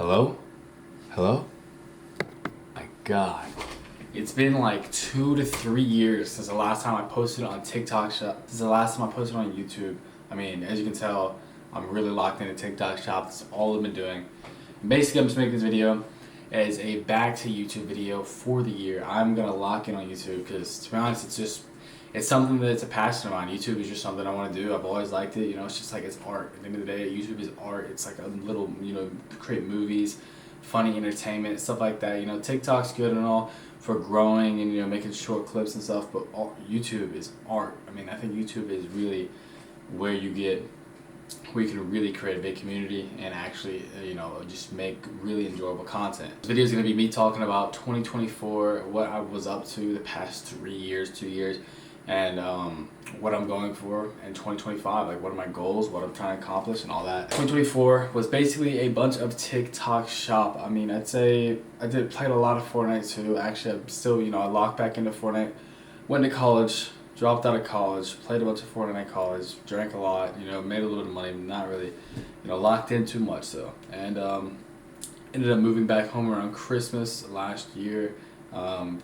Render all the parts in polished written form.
Hello? Hello? My God. It's been like 2 to 3 years since the last time I posted on TikTok Shop. Since the last time I posted on YouTube. I mean, as you can tell, I'm really locked into TikTok Shop. That's all I've been doing. And basically, I'm just making this video as a back to YouTube video for the year. I'm gonna lock in on YouTube because, to be honest, it's something that's a passion of mine. YouTube is just something I want to do. I've always liked it. It's just like it's art. At the end of the day, YouTube is art. It's like a little, create movies, funny entertainment, stuff like that. TikTok's good and all for growing and making short clips and stuff, but YouTube is art. I mean, I think YouTube is really where you can really create a big community and actually, just make really enjoyable content. This video is going to be me talking about 2024, what I was up to the past 2 years, and what I'm going for in 2025, like what are my goals, what I'm trying to accomplish, and all that. 2024 was basically a bunch of TikTok Shop. I mean, I'd say I played a lot of Fortnite too. Actually, I'm still, I locked back into Fortnite, went to college, dropped out of college, played a bunch of Fortnite in college, drank a lot, made a little bit of money, not really, locked in too much though. And ended up moving back home around Christmas last year.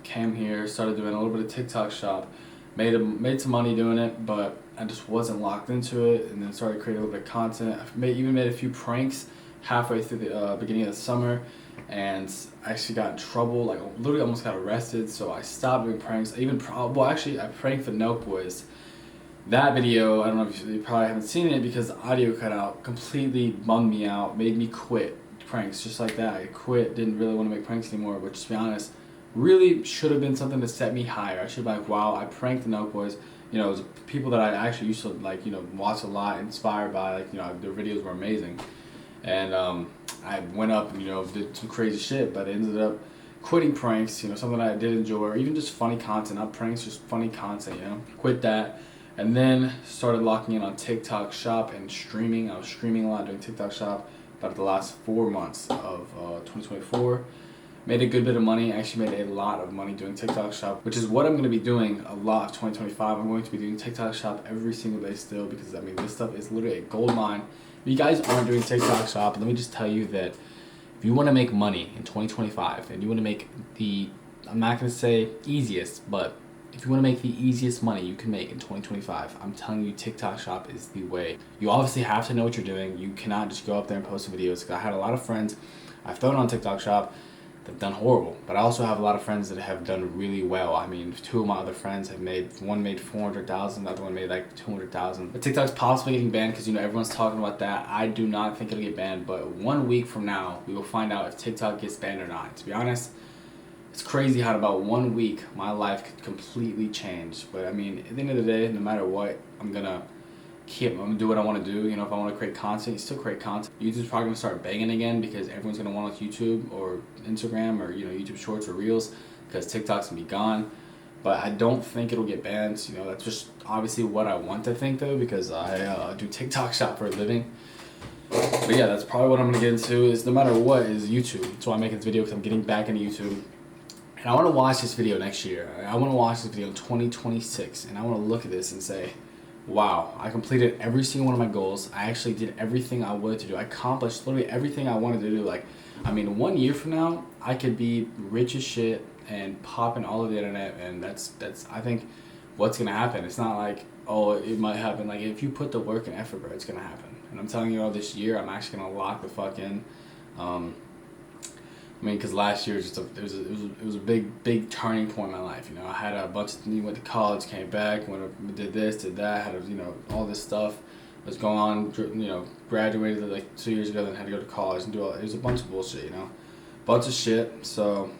Came here, started doing a little bit of TikTok Shop. Made some money doing it, but I just wasn't locked into it, and then started creating a little bit of content. I even made a few pranks halfway through the beginning of the summer, and I actually got in trouble, like literally almost got arrested, so I stopped doing pranks. I pranked the Nelk Boys. That video, I don't know if you probably haven't seen it because the audio cut out, completely bummed me out, made me quit pranks just like that. I quit, didn't really want to make pranks anymore, which, to be honest, really should have been something to set me higher. I should have been like, wow, I pranked the Nelk Boys. It was people that I actually used to watch a lot, inspired by, their videos were amazing. And I went up and, did some crazy shit, but I ended up quitting pranks, something I did enjoy, or even just funny content, not pranks, just funny content, Quit that, and then started locking in on TikTok Shop and streaming. I was streaming a lot doing TikTok Shop about the last 4 months of 2024. Made a good bit of money. Actually made a lot of money doing TikTok Shop, which is what I'm going to be doing a lot of 2025. I'm going to be doing TikTok Shop every single day still because, this stuff is literally a gold mine. If you guys aren't doing TikTok Shop, let me just tell you that if you want to make money in 2025 and you want to make I'm not going to say easiest, but if you want to make the easiest money you can make in 2025, I'm telling you TikTok Shop is the way. You obviously have to know what you're doing. You cannot just go up there and post videos. Because I had a lot of friends I've thrown on TikTok Shop that done horrible, but I also have a lot of friends that have done really well. I mean, 2 of my other friends have one made 400,000, the other one made like 200,000. But TikTok's possibly getting banned because everyone's talking about that. I do not think it'll get banned, but 1 week from now we will find out if TikTok gets banned or not. To be honest, it's crazy how in about 1 week my life could completely change. But at the end of the day, no matter what, I'm gonna do what I want to do. If I want to create content, you still create content. YouTube's probably gonna start banging again because everyone's gonna want YouTube or Instagram or YouTube Shorts or Reels because TikTok's gonna be gone. But I don't think it'll get banned. That's just obviously what I want to think though, because I do TikTok Shop for a living. But yeah, that's probably what I'm gonna get into. Is no matter what is YouTube. That's why I'm making this video, because I'm getting back into YouTube. And I want to watch this video next year. I want to watch this video in 2026, and I want to look at this and say, wow, I completed every single one of my goals. I actually did everything I wanted to do. I accomplished literally everything I wanted to do. 1 year from now, I could be rich as shit and popping all over the internet, and that's I think what's gonna happen. It's not like, oh, it might happen. Like, if you put the work and effort, bro, it's gonna happen. And I'm telling you all, this year, I'm actually gonna lock the fuck in. Because last year it was a big turning point in my life. I had a bunch of went to college, came back, did this, did that, had all this stuff was going on. Graduated like 2 years ago, then had to go to college and do all. It was a bunch of bullshit, bunch of shit. So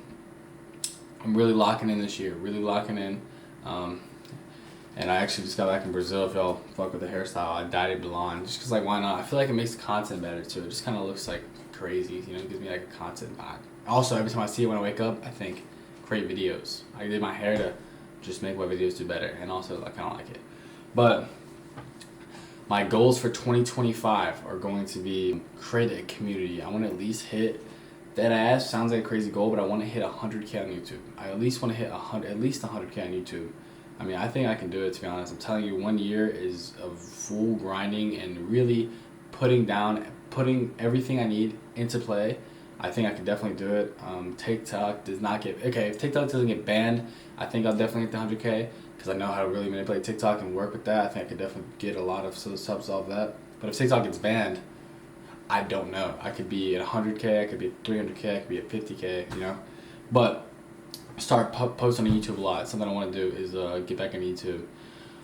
I'm really locking in this year, really locking in. And I actually just got back in Brazil. If y'all fuck with the hairstyle, I dyed it blonde just because, why not? I feel like it makes the content better too. It just kind of looks like crazy, it gives me like a content vibe. Also, every time I see it when I wake up, I think create videos. I did my hair to just make my videos do better, and also I kind of like it. But my goals for 2025 are going to be create a community. I want to at least hit that ass. Sounds like a crazy goal, but I want to hit 100K on YouTube. I at least want to hit at least 100K on YouTube. I think I can do it, to be honest. I'm telling you, 1 year is of full grinding and really putting everything I need into play I think I could definitely do it. TikTok does not get, okay, if TikTok doesn't get banned, I think I'll definitely hit the 100K because I know how to really manipulate TikTok and work with that. I think I could definitely get a lot of subs off that. But if TikTok gets banned, I don't know. I could be at 100K, I could be at 300K, I could be at 50K, you know? But start posting on YouTube a lot. Something I want to do is get back on YouTube.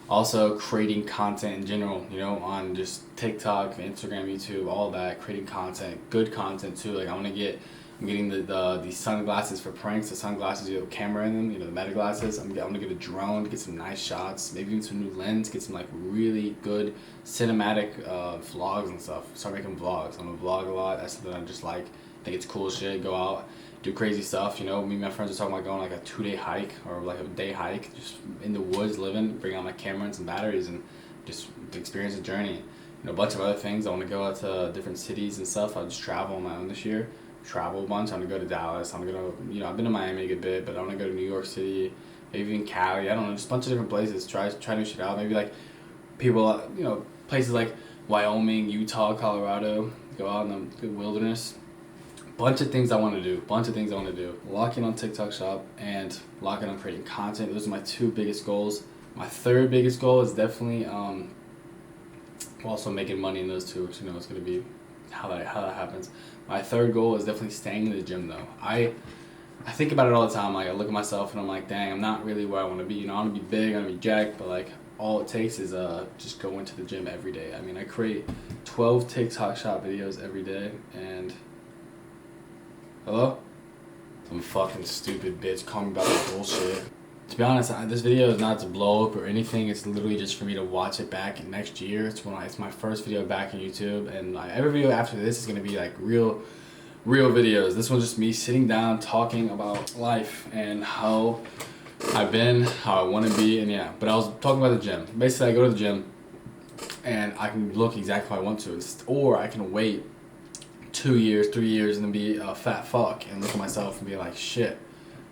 Also, creating content in general, you know, on just TikTok, Instagram, YouTube, all that, creating content, good content too. Like I'm getting the sunglasses for pranks, the sunglasses with a camera in them, you know, the meta glasses. I'm gonna get a drone to get some nice shots, maybe even some new lens, get some like really good cinematic vlogs and stuff. Start making vlogs. I'm gonna vlog a lot. That's something I just like. Think it's cool shit. Go out, do crazy stuff. You know, me and my friends are talking about going like a 2-day hike or like a day hike, just in the woods, living, bring out my camera and some batteries and just experience the journey. You know, a bunch of other things. I want to go out to different cities and stuff. I'll just travel on my own this year. Travel a bunch. I'm gonna go to Dallas. I'm gonna, you know, I've been to Miami a good bit, but I want to go to New York City, maybe even Cali. I don't know, just a bunch of different places. Try new shit out. Maybe like people, you know, places like Wyoming, Utah, Colorado. Go out in the wilderness. Bunch of things I want to do. Lock in on TikTok shop and lock in on creating content. Those are my two biggest goals. My third biggest goal is definitely also making money in those two, which you know it's gonna be how that happens. My third goal is definitely staying in the gym though. I think about it all the time. Like I look at myself and I'm like, dang, I'm not really where I want to be. You know, I want to be big, I want to be jacked, but like all it takes is just going to the gym every day. I mean, I create 12 TikTok shop videos every day and hello? Some fucking stupid bitch calling me about my bullshit. To be honest, this video is not to blow up or anything. It's literally just for me to watch it back next year. It's my first video back on YouTube, and every video after this is gonna be like real videos. This one's just me sitting down talking about life and how I've been, how I want to be, and yeah. But I was talking about the gym. Basically, I go to the gym, and I can look exactly how I want to, or I can wait 2 years, 3 years, and then be a fat fuck and look at myself and be like, shit,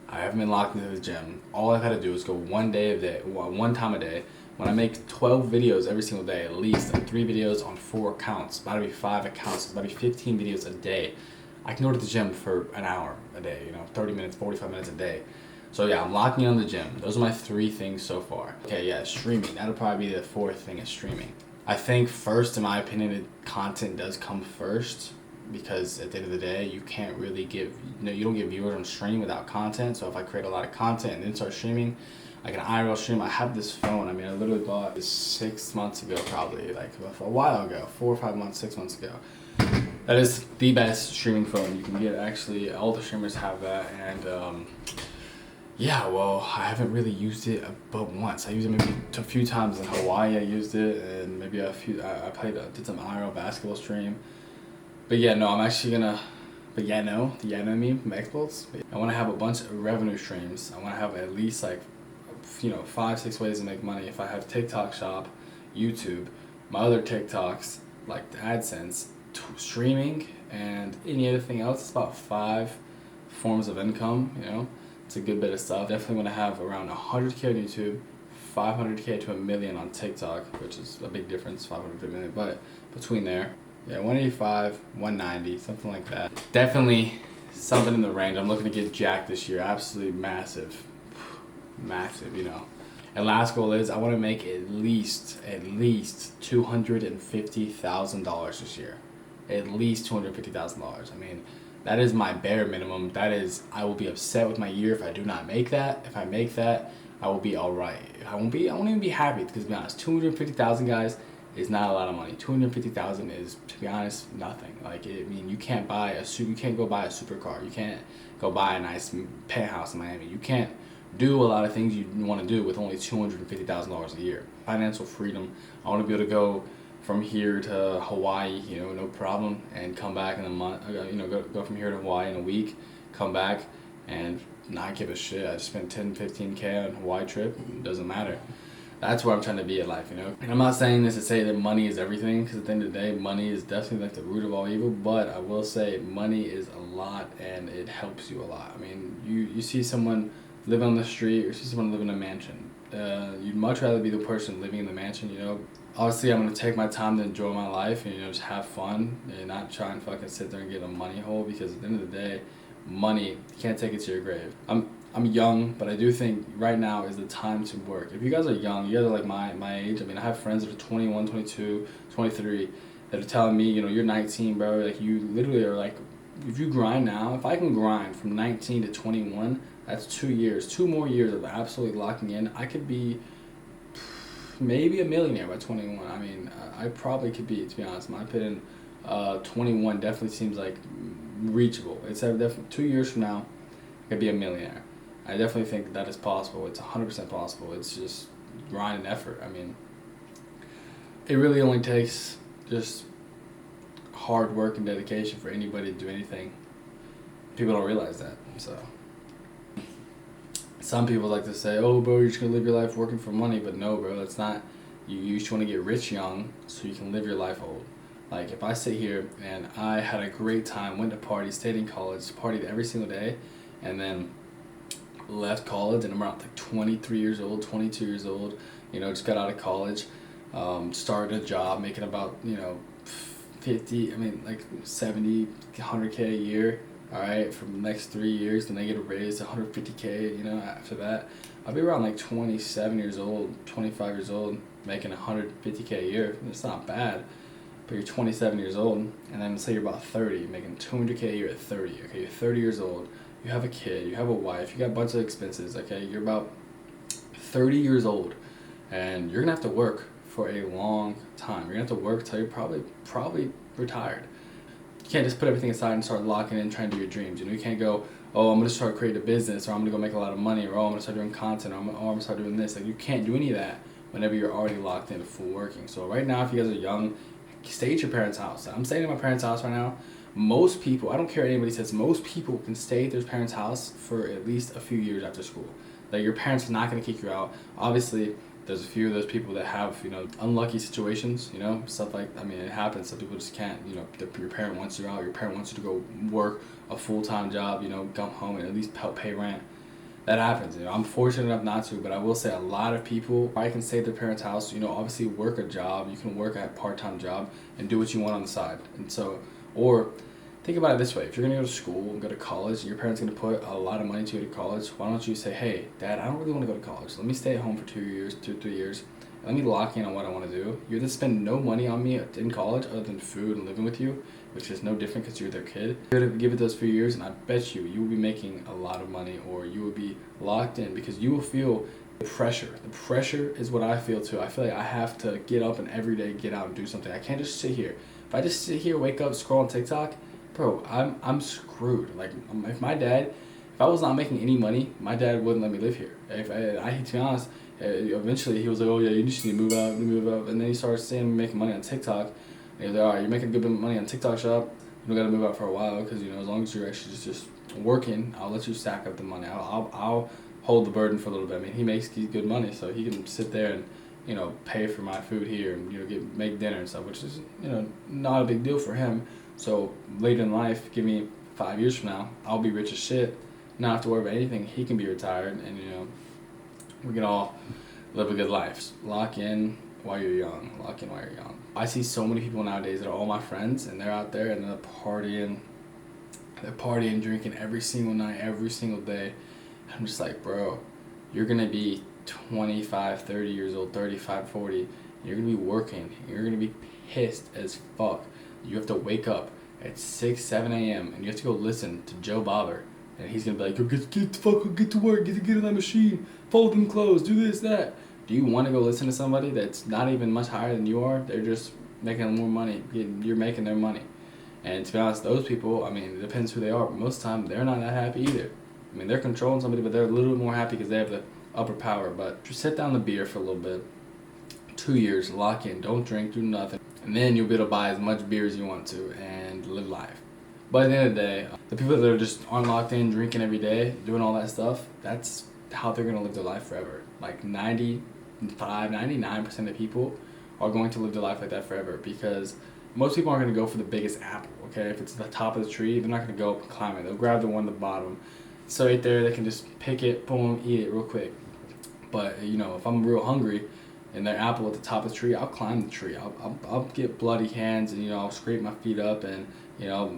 I haven't been locked into the gym. All I've had to do is go one time a day. When I make 12 videos every single day, at least, and 3 videos on 4 accounts, about to be 5 accounts, it's about to be 15 videos a day. I can go to the gym for an hour a day, you know, 30 minutes, 45 minutes a day. So yeah, I'm locking on the gym. Those are my 3 things so far. Okay, yeah, streaming. That'll probably be the 4th thing is streaming. I think first, in my opinion, content does come first. Because at the end of the day, you can't really you don't get viewers on stream without content. So if I create a lot of content and then start streaming, like an IRL stream, I have this phone. I mean, I literally bought this 6 months ago, probably like a while ago, 4 or 5 months, 6 months ago. That is the best streaming phone you can get. Actually, all the streamers have that, and yeah, well, I haven't really used it but once. I used it maybe a few times in Hawaii. I used it, and maybe I did some IRL basketball stream. But yeah, no, I'm actually gonna, the yeah no meme, exports. I wanna have a bunch of revenue streams. I wanna have at least like, you know, 5-6 ways to make money. If I have TikTok shop, YouTube, my other TikToks, like the AdSense, streaming, and any other thing else, it's about 5 forms of income, you know. It's a good bit of stuff. Definitely wanna have around 100K on YouTube, 500K to 1 million on TikTok, which is a big difference, 500 to 1 million, but between there. Yeah, 185, 190, something like that. Definitely something in the range. I'm looking to get jacked this year. Absolutely massive. Massive, you know. And last goal is I want to make at least $250,000 this year. At least $250,000. I mean, that is my bare minimum. That is, I will be upset with my year if I do not make that. If I make that, I will be alright. I won't even be happy because, to be honest, 250,000 guys is not a lot of money. 250,000 is, to be honest, nothing. Like, I mean, you can't go buy a supercar. You can't go buy a nice penthouse in Miami. You can't do a lot of things you want to do with only $250,000 a year. Financial freedom. I want to be able to go from here to Hawaii, you know, no problem, and come back in a month. You know, go from here to Hawaii in a week, come back, and not give a shit. I just spent 10, 15K on a Hawaii trip. It doesn't matter. That's where I'm trying to be in life, you know. And I'm not saying this to say that money is everything, because at the end of the day, money is definitely like the root of all evil. But I will say money is a lot, and it helps you a lot. I mean, you see someone live on the street, or see someone live in a mansion. You'd much rather be the person living in the mansion, you know, Obviously, I'm gonna take my time to enjoy my life and just have fun and not try and fucking sit there and get a money hole, because at the end of the day, money, you can't take it to your grave. I'm young, but I do think right now is the time to work. If you guys are young, you guys are like my age. I mean, I have friends that are 21, 22, 23 that are telling me, you're 19, bro. Like, you literally are like, if you grind now, if I can grind from 19 to 21, that's 2 years, 2 more years of absolutely locking in. I could be maybe a millionaire by 21. I mean, I probably could be, to be honest. In my opinion, 21 definitely seems like reachable. It's definitely 2 years from now, I could be a millionaire. I definitely think that is possible. It's 100% possible. It's just grind and effort. I mean, it really only takes just hard work and dedication for anybody to do anything. People don't realize that. So some people like to say, "Oh, bro, you're just gonna live your life working for money," but no, bro, that's not. You just want to get rich young so you can live your life old. Like, if I sit here and I had a great time, went to parties, stayed in college, partied every single day, and then left college and I'm around like 23 years old, 22 years old, just got out of college, started a job making about, 50, I mean, like 70, 100K a year, all right, for the next 3 years. Then I get a raise to 150K, after that. I'll be around like 27 years old, 25 years old, making 150K a year. It's not bad, but you're 27 years old, and then say you're about 30, you're making 200K a year at 30, okay, you're 30 years old, you have a kid, you have a wife, you got a bunch of expenses, okay, you're about 30 years old, and you're gonna have to work for a long time. You're gonna have to work till you're probably retired. You can't just put everything aside and start locking in trying to do your dreams. You can't go, "Oh, I'm gonna start creating a business," or "I'm gonna go make a lot of money," or "Oh, I'm gonna start doing content," or "I'm gonna start doing this." Like, you can't do any of that whenever you're already locked in full working. So right now, if you guys are young, stay at your parents' house. I'm staying at my parents' house right now. Most people, I don't care what anybody says, most people can stay at their parents' house for at least a few years after school. Like, your parents are not going to kick you out. Obviously, there's a few of those people that have, unlucky situations, stuff like, I mean, it happens. Some people just can't, your parent wants you out, your parent wants you to go work a full-time job, come home and at least help pay rent. That happens. I'm fortunate enough not to, but I will say a lot of people probably can stay at their parents' house, obviously work a job. You can work a part-time job and do what you want on the side. And so, or think about it this way. If you're going to go to school and go to college and your parents are going to put a lot of money to you to college, why don't you say, "Hey, Dad, I don't really want to go to college. Let me stay at home for 3 years. Let me lock in on what I want to do. You're going to spend no money on me in college other than food and living with you," which is no different because you're their kid. You're going to give it those few years, and I bet you will be making a lot of money, or you will be locked in, because you will feel the pressure. The pressure is what I feel too. I feel like I have to get up and every day get out and do something. I can't just sit here. If I just sit here, wake up, scroll on TikTok, bro, I'm screwed. Like, if I was not making any money, my dad wouldn't let me live here. To be honest, eventually he was like, "Oh yeah, you just need to move out," and then he started seeing me making money on TikTok. And he was like, "All right, you're making good money on TikTok shop. You don't gotta move out for a while, because as long as you're actually just working, I'll let you stack up the money. I'll hold the burden for a little bit." I mean, he makes good money, so he can sit there and pay for my food here and make dinner and stuff, which is not a big deal for him. So later in life, give me 5 years from now, I'll be rich as shit, not have to worry about anything. He can be retired, and we can all live a good life. Lock in while you're young. Lock in while you're young. I see so many people nowadays that are all my friends, and they're out there and they're partying. They're partying, drinking every single night, every single day. I'm just like, bro, you're gonna be 25, 30 years old, 35, 40. You're gonna be working. You're gonna be pissed as fuck. You have to wake up at 6, 7 a.m. and you have to go listen to Joe Bobber, and he's gonna be like, "Go get the fuck, get to work, get on that machine, fold them clothes, do this, that." Do you want to go listen to somebody that's not even much higher than you are? They're just making more money. You're making their money. And to be honest, those people, I mean, it depends who they are, but most of the time, they're not that happy either. I mean, they're controlling somebody, but they're a little bit more happy because they have the upper power. But just sit down the beer for a little bit. 2 years, lock in, don't drink, do nothing. And then you'll be able to buy as much beer as you want to and live life. But at the end of the day, the people that are just aren't locked in, drinking every day, doing all that stuff, that's how they're going to live their life forever. Like 95, 99% of people are going to live their life like that forever, because most people aren't going to go for the biggest apple, okay? If it's the top of the tree, they're not going to go up and climb it. They'll grab the one at the bottom. So right there, they can just pick it, boom, eat it real quick. But, if I'm real hungry, and their apple at the top of the tree, I'll climb the tree. I'll get bloody hands and, I'll scrape my feet up and,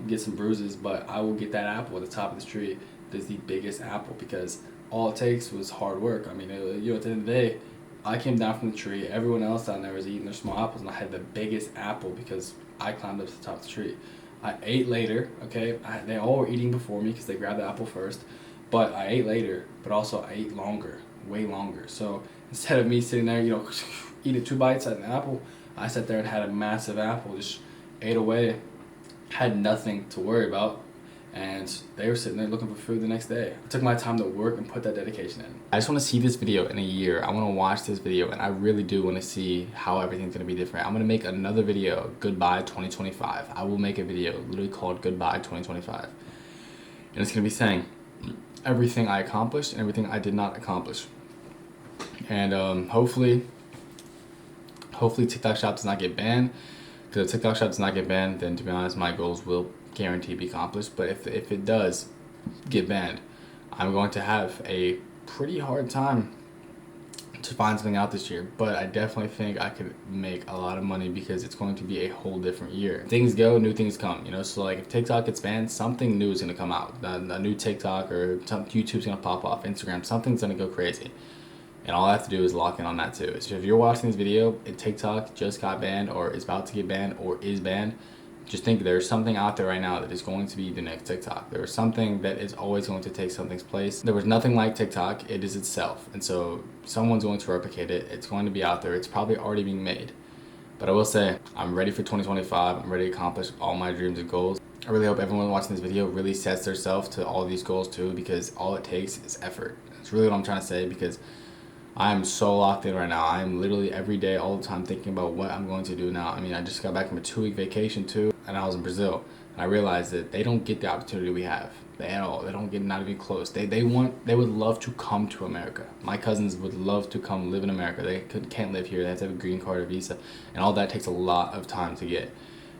get some bruises, but I will get that apple at the top of the tree. That's the biggest apple, because all it takes was hard work. I mean, at the end of the day, I came down from the tree. Everyone else down there was eating their small apples, and I had the biggest apple because I climbed up to the top of the tree. I ate later, okay? They all were eating before me because they grabbed the apple first. But I ate later, but also I ate longer, way longer. So instead of me sitting there, eating 2 bites at an apple, I sat there and had a massive apple, just ate away, had nothing to worry about. And they were sitting there looking for food the next day. I took my time to work and put that dedication in. I just want to see this video in a year. I want to watch this video, and I really do want to see how everything's going to be different. I'm going to make another video, Goodbye 2025. I will make a video literally called Goodbye 2025. And it's going to be saying everything I accomplished and everything I did not accomplish. And hopefully TikTok Shop does not get banned. Because if TikTok Shop does not get banned, then to be honest, my goals will guarantee be accomplished. But if it does get banned, I'm going to have a pretty hard time to find something out this year. But I definitely think I could make a lot of money, because it's going to be a whole different year. Things go, new things come, so like if TikTok gets banned, something new is going to come out. A new TikTok, or YouTube's going to pop off, Instagram, something's going to go crazy. And all I have to do is lock in on that too. So if you're watching this video and TikTok just got banned, or is about to get banned, or is banned, just think there's something out there right now that is going to be the next TikTok. There is something that is always going to take something's place. There was nothing like TikTok. It is itself. And so someone's going to replicate it. It's going to be out there. It's probably already being made. But I will say, I'm ready for 2025. I'm ready to accomplish all my dreams and goals. I really hope everyone watching this video really sets themselves to all these goals too, because all it takes is effort. That's really what I'm trying to say, because I'm so locked in right now. I'm literally every day, all the time, thinking about what I'm going to do now. I mean, I just got back from a 2-week vacation too, and I was in Brazil. And I realized that they don't get the opportunity we have at all. They don't get, not even close. They would love to come to America. My cousins would love to come live in America. They can't live here. They have to have a green card or visa, and all that takes a lot of time to get,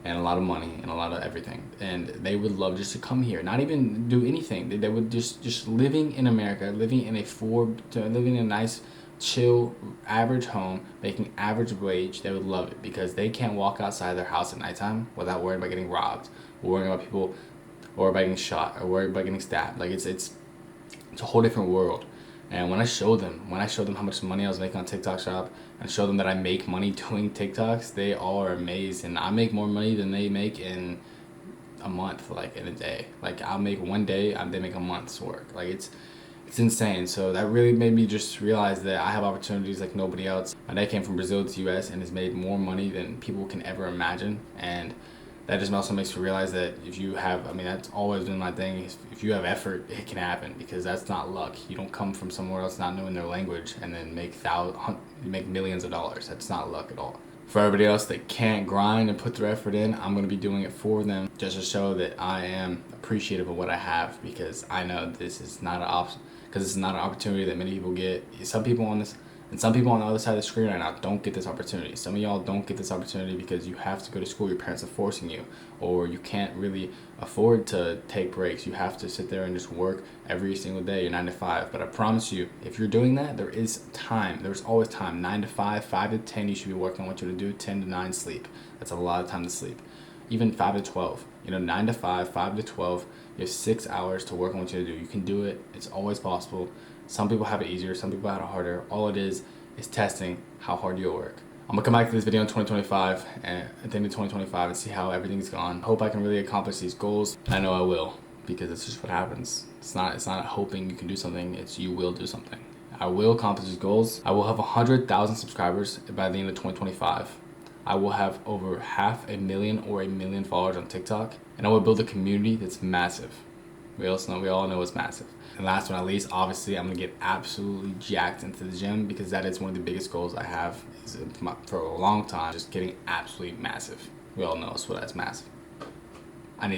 and a lot of money, and a lot of everything. And they would love just to come here, not even do anything. They would just living in America, living in a nice, chill, average home, making average wage. They would love it, because they can't walk outside their house at nighttime without worrying about getting robbed, or worrying about people, or about getting shot, or worrying about getting stabbed. Like it's a whole different world. And when I showed them how much money I was making on TikTok Shop, and showed them that I make money doing TikToks, they all are amazed. And I make more money than they make in a month, like in a day. Like I'll make one day, they make a month's work. Like it's insane. So that really made me just realize that I have opportunities like nobody else. My dad came from Brazil to the US and has made more money than people can ever imagine. And that just also makes me realize that if you have, that's always been my thing. If you have effort, it can happen, because that's not luck. You don't come from somewhere else not knowing their language and then make millions of dollars. That's not luck at all. For everybody else that can't grind and put their effort in, I'm going to be doing it for them, just to show that I am appreciative of what I have, because I know this is not an option. Because it's not an opportunity that many people get. Some people on this, and some people on the other side of the screen right now don't get this opportunity. Some of y'all don't get this opportunity because you have to go to school. Your parents are forcing you, or you can't really afford to take breaks. You have to sit there and just work every single day. You're 9 to 5. But I promise you, if you're doing that, there is time. There's always time. 9 to 5, 5 to 10, you should be working on what you want to do. 10 to 9, sleep. That's a lot of time to sleep. Even 5 to 12. 9 to 5, 5 to 12. You have 6 hours to work on what you do. You can do it. It's always possible. Some people have it easier. Some people have it harder. All it is testing how hard you'll work. I'm gonna come back to this video in 2025 and at the end of 2025 and see how everything's gone. Hope I can really accomplish these goals. I know I will, because it's just what happens. It's not hoping you can do something. It's you will do something. I will accomplish these goals. I will have 100,000 subscribers by the end of 2025. I will have over 500,000 or 1 million followers on TikTok, and I will build a community that's massive. We all know it's massive. And last but not least, obviously, I'm gonna get absolutely jacked into the gym, because that is one of the biggest goals I have for a long time. Just getting absolutely massive. We all know that's massive. I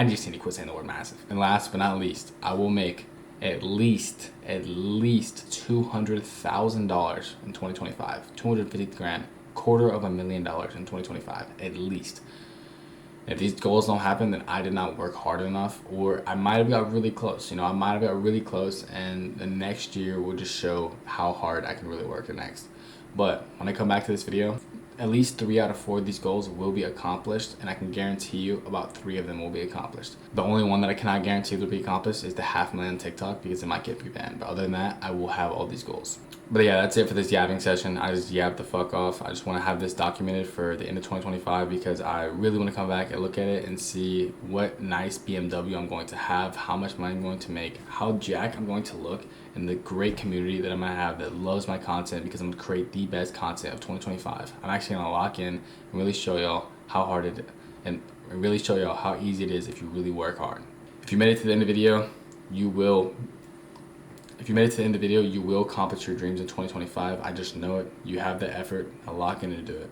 just need to quit saying the word massive. And last but not least, I will make at least $200,000 in 2025. 250 grand. $250,000 in 2025, at least. If these goals don't happen, then I did not work hard enough, or I might have got really close. I might have got really close, and the next year will just show how hard I can really work next. But when I come back to this video, at least 3 out of 4 of these goals will be accomplished, and I can guarantee you about 3 of them will be accomplished. The only one that I cannot guarantee will be accomplished is the 500,000 TikTok, because it might get me banned. But other than that, I will have all these goals. But yeah, that's it for this yapping session. I just yapped the fuck off. I just want to have this documented for the end of 2025 because I really want to come back and look at it and see what nice BMW I'm going to have, how much money I'm going to make, how jacked I'm going to look, and the great community that I'm going to have that loves my content, because I'm going to create the best content of 2025. I'm actually going to lock in and really show y'all how hard it is, and really show y'all how easy it is if you really work hard. If you made it to the end of the video, you will accomplish your dreams in 2025. I just know it. You have the effort. I'll lock in to do it.